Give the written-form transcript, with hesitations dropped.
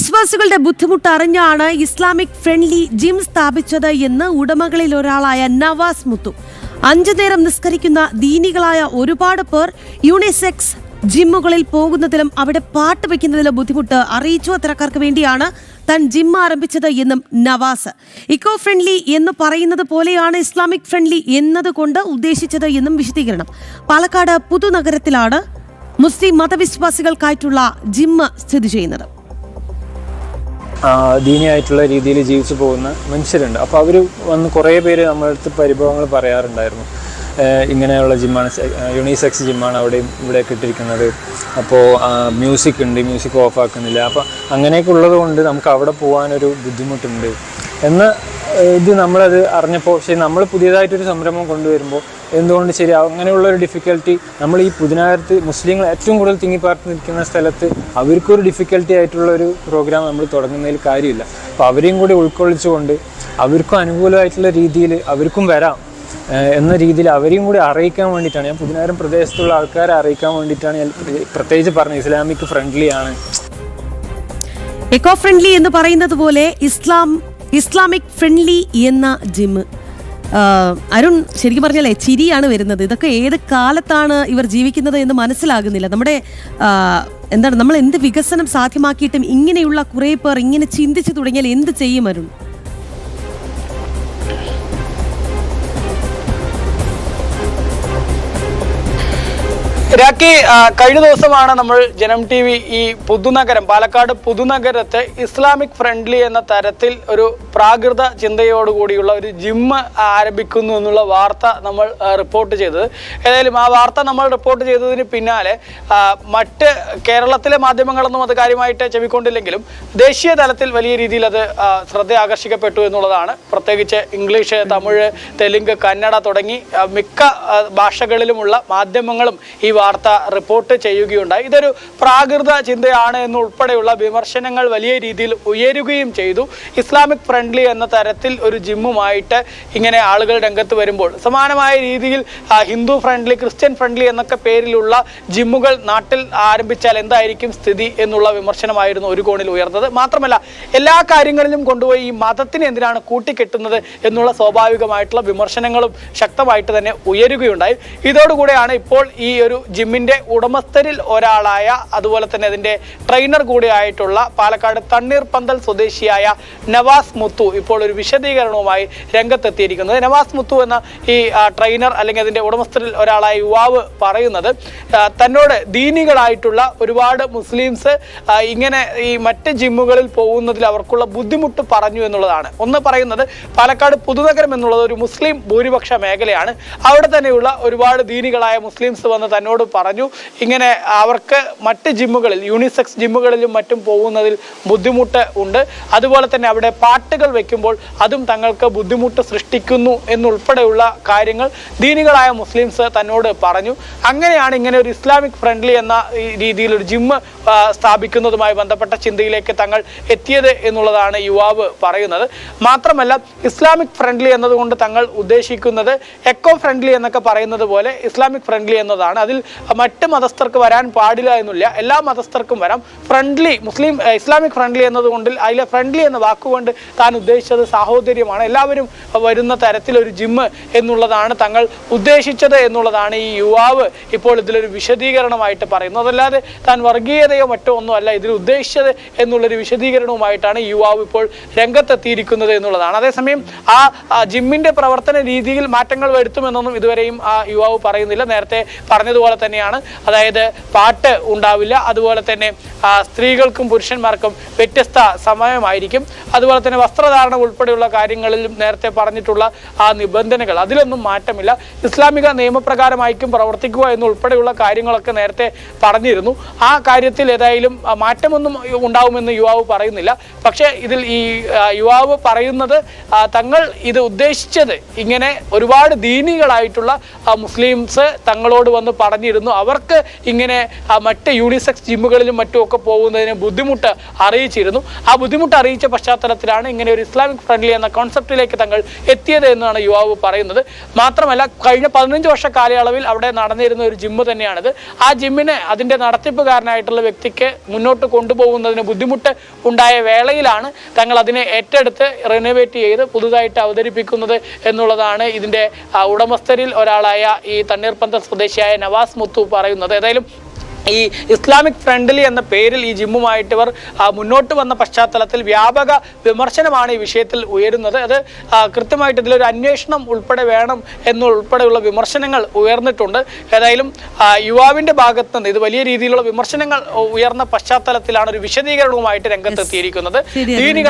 വിശ്വാസികളുടെ ബുദ്ധിമുട്ട് അറിഞ്ഞാണ് Islamic friendly gym സ്ഥാപിച്ചത് എന്ന് ഉടമകളിൽ ഒരാളായ നവാസ് മുത്തു. 5 നേരം നിസ്കരിക്കുന്ന ദീനികളായ ഒരുപാട് പേർ യൂണിസെക്സ് ജിമ്മുകളിൽ പോകുന്നതിലും അവിടെ പാട്ട് വയ്ക്കുന്നതിലും ബുദ്ധിമുട്ട് അറിയിച്ചു അത്തരക്കാർക്ക് വേണ്ടിയാണ് താൻ ജിം ആരംഭിച്ചത് എന്നും നവാസ്. ഇക്കോ ഫ്രണ്ട്ലി എന്ന് പറയുന്നത് പോലെയാണ് ഇസ്ലാമിക് ഫ്രണ്ട്ലി എന്നതുകൊണ്ട് ഉദ്ദേശിച്ചത് എന്നും വിശദീകരണം. പാലക്കാട് പുതുനഗരത്തിലാണ് മുസ്ലിം മതവിശ്വാസികൾക്കായിട്ടുള്ള ജിം സ്ഥിതി ചെയ്യുന്നത്. ദീനിയായിട്ടുള്ള രീതിയിൽ ജീവിച്ചു പോകുന്ന മനുഷ്യരുണ്ട്. അപ്പോൾ അവർ വന്ന് കുറേ പേര് നമ്മളടുത്ത് പരിഭവങ്ങൾ പറയാറുണ്ടായിരുന്നു. ഇങ്ങനെയുള്ള ജിമ്മാണ്, യൂണിസെക്സ് ജിമ്മാണ് അവിടെയും ഇവിടെയൊക്കെ ഇട്ടിരിക്കുന്നത്. അപ്പോൾ മ്യൂസിക് ഉണ്ട്, മ്യൂസിക് ഓഫ് ആക്കുന്നില്ല. അപ്പോൾ അങ്ങനെയൊക്കെ ഉള്ളത് കൊണ്ട് നമുക്ക് അവിടെ പോകാനൊരു ബുദ്ധിമുട്ടുണ്ട് എന്ന് ഇത് നമ്മളത് അറിഞ്ഞപ്പോൾ, പക്ഷേ നമ്മൾ പുതിയതായിട്ടൊരു സംരംഭം കൊണ്ടുവരുമ്പോൾ എന്തുകൊണ്ട് ശരി അങ്ങനെയുള്ളൊരു ഡിഫിക്കൽട്ടി നമ്മൾ ഈ പുതിനകത്ത് മുസ്ലിങ്ങൾ ഏറ്റവും കൂടുതൽ തിങ്ങിപ്പാർത്ത് നിൽക്കുന്ന സ്ഥലത്ത് അവർക്കൊരു ഡിഫിക്കൽട്ടി ആയിട്ടുള്ള ഒരു പ്രോഗ്രാം നമ്മൾ തുടങ്ങുന്നതിൽ കാര്യമില്ല. അപ്പോൾ അവരെയും കൂടി ഉൾക്കൊള്ളിച്ചുകൊണ്ട് അവർക്കും അനുകൂലമായിട്ടുള്ള രീതിയിൽ അവർക്കും വരാം എന്ന രീതിയിൽ അവരെയും കൂടി അറിയിക്കാൻ വേണ്ടിയിട്ടാണ്, ഞാൻ പുതിനഗരം പ്രദേശത്തുള്ള ആൾക്കാരെ അറിയിക്കാൻ വേണ്ടിയിട്ടാണ് ഞാൻ പ്രത്യേകിച്ച് പറഞ്ഞത് ഇസ്ലാമിക് ഫ്രണ്ട്ലി ആണ്. എക്കോ ഫ്രണ്ട്ലി എന്ന് പറയുന്നത് പോലെ ഇസ്ലാമിക് ഫ്രണ്ട്ലി എന്ന ജിം. അരുൺ, ശരിക്കും പറഞ്ഞാലേ ചിരിയാണ് വരുന്നത്. ഇതൊക്കെ ഏത് കാലത്താണ് ഇവർ ജീവിക്കുന്നത് എന്ന് മനസ്സിലാകുന്നില്ല. നമ്മുടെ നമ്മൾ എന്ത് വികസനം സാധ്യമാക്കിയിട്ടും ഇങ്ങനെയുള്ള കുറേ പേർ ഇങ്ങനെ ചിന്തിച്ചു തുടങ്ങിയാൽ എന്ത് ചെയ്യും അരുൺ? രാഖി, കഴിഞ്ഞ ദിവസമാണ് നമ്മൾ ജനം TV ഈ പുതുനഗരം, പാലക്കാട് പുതുനഗരത്ത് ഇസ്ലാമിക് ഫ്രണ്ട്ലി എന്ന തരത്തിൽ ഒരു പ്രാകൃത ചിന്തയോടുകൂടിയുള്ള ഒരു ജിം ആരംഭിക്കുന്നു എന്നുള്ള വാർത്ത നമ്മൾ റിപ്പോർട്ട് ചെയ്തത്. ഏതായാലും ആ വാർത്ത നമ്മൾ റിപ്പോർട്ട് ചെയ്തതിന് പിന്നാലെ മറ്റ് കേരളത്തിലെ മാധ്യമങ്ങളൊന്നും അത് കാര്യമായിട്ട് ചെവിക്കൊണ്ടില്ലെങ്കിലും ദേശീയ തലത്തിൽ വലിയ രീതിയിൽ അത് ശ്രദ്ധ ആകർഷിക്കപ്പെട്ടു എന്നുള്ളതാണ്. പ്രത്യേകിച്ച് ഇംഗ്ലീഷ്, തമിഴ്, തെലുങ്ക്, കന്നഡ തുടങ്ങി മിക്ക ഭാഷകളിലുമുള്ള മാധ്യമങ്ങളും ഈ വാർത്ത റിപ്പോർട്ട് ചെയ്യുകയുണ്ടായി. ഇതൊരു പ്രാകൃത ചിന്തയാണ് എന്നുൾപ്പെടെയുള്ള വിമർശനങ്ങൾ വലിയ രീതിയിൽ ഉയരുകയും ചെയ്തു. ഇസ്ലാമിക് ഫ്രണ്ട്ലി എന്ന തരത്തിൽ ഒരു ജിമ്മുമായിട്ട് ഇങ്ങനെ ആളുകൾ രംഗത്ത് വരുമ്പോൾ സമാനമായ രീതിയിൽ ഹിന്ദു ഫ്രണ്ട്ലി, ക്രിസ്ത്യൻ ഫ്രണ്ട്ലി എന്നൊക്കെ പേരിലുള്ള ജിമ്മുകൾ നാട്ടിൽ ആരംഭിച്ചാൽ എന്തായിരിക്കും സ്ഥിതി എന്നുള്ള വിമർശനമായിരുന്നു ഒരു കോണിൽ ഉയർന്നത്. മാത്രമല്ല എല്ലാ കാര്യങ്ങളിലും കൊണ്ടുപോയി ഈ മതത്തിന് എന്തിനാണ് കൂട്ടിക്കെട്ടുന്നത് എന്നുള്ള സ്വാഭാവികമായിട്ടുള്ള വിമർശനങ്ങളും ശക്തമായിട്ട് തന്നെ ഉയരുകയുണ്ടായി. ഇതോടുകൂടെയാണ് ഇപ്പോൾ ഈ ഒരു ജിമ്മിന്റെ ഉടമസ്ഥരിൽ ഒരാളായ, അതുപോലെ തന്നെ അതിന്റെ ട്രെയിനർ കൂടിയായിട്ടുള്ള പാലക്കാട് തണ്ണീർപന്തൽ സ്വദേശിയായ നവാസ് മുത്തു ഇപ്പോൾ ഒരു വിശദീകരണവുമായി രംഗത്തെത്തിയിരിക്കുന്നത്. നവാസ് മുത്തു എന്ന ഈ ട്രെയിനർ അല്ലെങ്കിൽ അതിന്റെ ഉടമസ്ഥരിൽ ഒരാളായ യുവാവ് പറയുന്നത് തന്നോട് ദീനികളായിട്ടുള്ള ഒരുപാട് മുസ്ലിംസ് ഇങ്ങനെ ഈ മറ്റ് ജിമ്മുകളിൽ പോകുന്നതിൽ അവർക്കുള്ള ബുദ്ധിമുട്ട് പറഞ്ഞു എന്നുള്ളതാണ്. ഒന്ന് പറയുന്നത് പാലക്കാട് പുതുനഗരം എന്നുള്ളത് ഒരു മുസ്ലിം ഭൂരിപക്ഷ മേഖലയാണ്. അവിടെ തന്നെയുള്ള ഒരുപാട് ദീനികളായ മുസ്ലിംസ് വന്ന് തന്നോട് പറഞ്ഞു ഇങ്ങനെ അവർക്ക് മറ്റ് ജിമ്മുകളിൽ, യൂണിസെക്സ് ജിമ്മുകളിലും മറ്റും പോകുന്നതിൽ ബുദ്ധിമുട്ട് ഉണ്ട്. അതുപോലെ തന്നെ അവിടെ പാട്ടുകൾ വെക്കുമ്പോൾ അതും തങ്ങൾക്ക് ബുദ്ധിമുട്ട് സൃഷ്ടിക്കുന്നു എന്നുൾപ്പെടെയുള്ള കാര്യങ്ങൾ ദീനികളായ മുസ്ലിംസ് തന്നോട് പറഞ്ഞു. അങ്ങനെയാണ് ഇങ്ങനെ ഒരു ഇസ്ലാമിക് ഫ്രണ്ട്ലി എന്ന രീതിയിൽ ഒരു ജിമ്മ് സ്ഥാപിക്കുന്നതുമായി ബന്ധപ്പെട്ട ചിന്തയിലേക്ക് തങ്ങൾ എത്തിയത് എന്നുള്ളതാണ് യുവാവ് പറയുന്നത്. മാത്രമല്ല ഇസ്ലാമിക് ഫ്രണ്ട്ലി എന്നതുകൊണ്ട് തങ്ങൾ ഉദ്ദേശിക്കുന്നത് എക്കോ ഫ്രണ്ട്ലി എന്നൊക്കെ പറയുന്നത് പോലെ ഇസ്ലാമിക് ഫ്രണ്ട്ലി എന്നതാണ്. അതിൽ മറ്റ് മതസ്ഥർക്ക് വരാൻ പാടില്ല എന്നില്ല, എല്ലാ മതസ്ഥർക്കും വരാം. ഫ്രണ്ട്ലി ഇസ്ലാമിക് ഫ്രണ്ട്ലി എന്നതുകൊണ്ട് അതിലെ ഫ്രണ്ട്ലി എന്ന വാക്കുകൊണ്ട് താൻ ഉദ്ദേശിച്ചത് സാഹോദര്യമാണ്, എല്ലാവരും വരുന്ന തരത്തിലൊരു ജിമ്മ് എന്നുള്ളതാണ് തങ്ങൾ ഉദ്ദേശിച്ചത് എന്നുള്ളതാണ് ഈ യുവാവ് ഇപ്പോൾ ഇതിലൊരു വിശദീകരണമായിട്ട് പറയുന്നത്. അതല്ലാതെ താൻ വർഗീയതയോ മറ്റോ ഒന്നുമല്ല ഇതിൽ ഉദ്ദേശിച്ചത് എന്നുള്ളൊരു വിശദീകരണവുമായിട്ടാണ് ഈ യുവാവ് ഇപ്പോൾ രംഗത്തെത്തിയിരിക്കുന്നത് എന്നുള്ളതാണ്. അതേസമയം ആ ജിമ്മിന്റെ പ്രവർത്തന രീതിയിൽ മാറ്റങ്ങൾ വരുത്തുമെന്നൊന്നും ഇതുവരെയും ആ യുവാവ് പറയുന്നില്ല. നേരത്തെ പറഞ്ഞതുപോലെ തന്നെയാണ്, അതായത് പാട്ട് ഉണ്ടാവില്ല, അതുപോലെ തന്നെ സ്ത്രീകൾക്കും പുരുഷന്മാർക്കും വ്യത്യസ്ത സമയമായിരിക്കും, അതുപോലെ തന്നെ വസ്ത്രധാരണം ഉൾപ്പെടെയുള്ള കാര്യങ്ങളിലും നേരത്തെ പറഞ്ഞിട്ടുള്ള ആ നിബന്ധനകൾ അതിലൊന്നും മാറ്റമില്ല. ഇസ്ലാമിക നിയമപ്രകാരമായിരിക്കും പ്രവർത്തിക്കുക എന്നുൾപ്പെടെയുള്ള കാര്യങ്ങളൊക്കെ നേരത്തെ പറഞ്ഞിരുന്നു. ആ കാര്യത്തിൽ ഏതായാലും മാറ്റമൊന്നും ഉണ്ടാവുമെന്ന് യുവാവ് പറയുന്നില്ല. പക്ഷേ ഇതിൽ ഈ യുവാവ് പറയുന്നത് തങ്ങൾ ഇത് ഉദ്ദേശിച്ചത് ഇങ്ങനെ ഒരുപാട് ദീനികളായിട്ടുള്ള മുസ്ലിംസ് തങ്ങളോട് വന്ന് പറഞ്ഞു പറഞ്ഞിരുന്നു. അവർക്ക് ഇങ്ങനെ മറ്റ് യൂണിസെക്സ് ജിമ്മുകളിലും മറ്റുമൊക്കെ പോകുന്നതിന് ബുദ്ധിമുട്ട് അറിയിച്ചിരുന്നു. ആ ബുദ്ധിമുട്ട് അറിയിച്ച പശ്ചാത്തലത്തിലാണ് ഇങ്ങനെ ഒരു ഇസ്ലാമിക് ഫ്രണ്ട്ലി എന്ന കോൺസെപ്റ്റിലേക്ക് തങ്ങൾ എത്തിയത് എന്നാണ് യുവാവ് പറയുന്നത്. മാത്രമല്ല, കഴിഞ്ഞ 15 വർഷ കാലയളവിൽ അവിടെ നടന്നിരുന്ന ഒരു ജിമ്മ് തന്നെയാണിത്. ആ ജിമ്മിനെ അതിൻ്റെ നടത്തിപ്പുകാരനായിട്ടുള്ള വ്യക്തിക്ക് മുന്നോട്ട് കൊണ്ടുപോകുന്നതിന് ബുദ്ധിമുട്ട് ഉണ്ടായ വേളയിലാണ് തങ്ങൾ അതിനെ ഏറ്റെടുത്ത് റിനോവേറ്റ് ചെയ്ത് പുതുതായിട്ട് അവതരിപ്പിക്കുന്നത് എന്നുള്ളതാണ് ഇതിൻ്റെ ഉടമസ്ഥരിൽ ഒരാളായ ഈ തണ്ണീർപ്പന്തൽ സ്വദേശിയായ നവാസ് മുത്തു പറയുന്നത്. ഏതായാലും ഈ ഇസ്ലാമിക് ഫ്രണ്ട്ലി എന്ന പേരിൽ ഈ ജിമ്മുമായിട്ട് ഇവർ മുന്നോട്ട് വന്ന പശ്ചാത്തലത്തിൽ വ്യാപക വിമർശനമാണ് ഈ വിഷയത്തിൽ ഉയരുന്നത്. അത് കൃത്യമായിട്ട് ഇതിലൊരു അന്വേഷണം ഉൾപ്പെടെ വേണം എന്നുൾപ്പെടെയുള്ള വിമർശനങ്ങൾ ഉയർന്നിട്ടുണ്ട്. ഏതായാലും യുവാവിൻ്റെ ഭാഗത്ത് നിന്ന് ഇത് വലിയ രീതിയിലുള്ള വിമർശനങ്ങൾ ഉയർന്ന പശ്ചാത്തലത്തിലാണ് ഒരു വിശദീകരണവുമായിട്ട് രംഗത്തെത്തിയിരിക്കുന്നത്. ദീനികളായ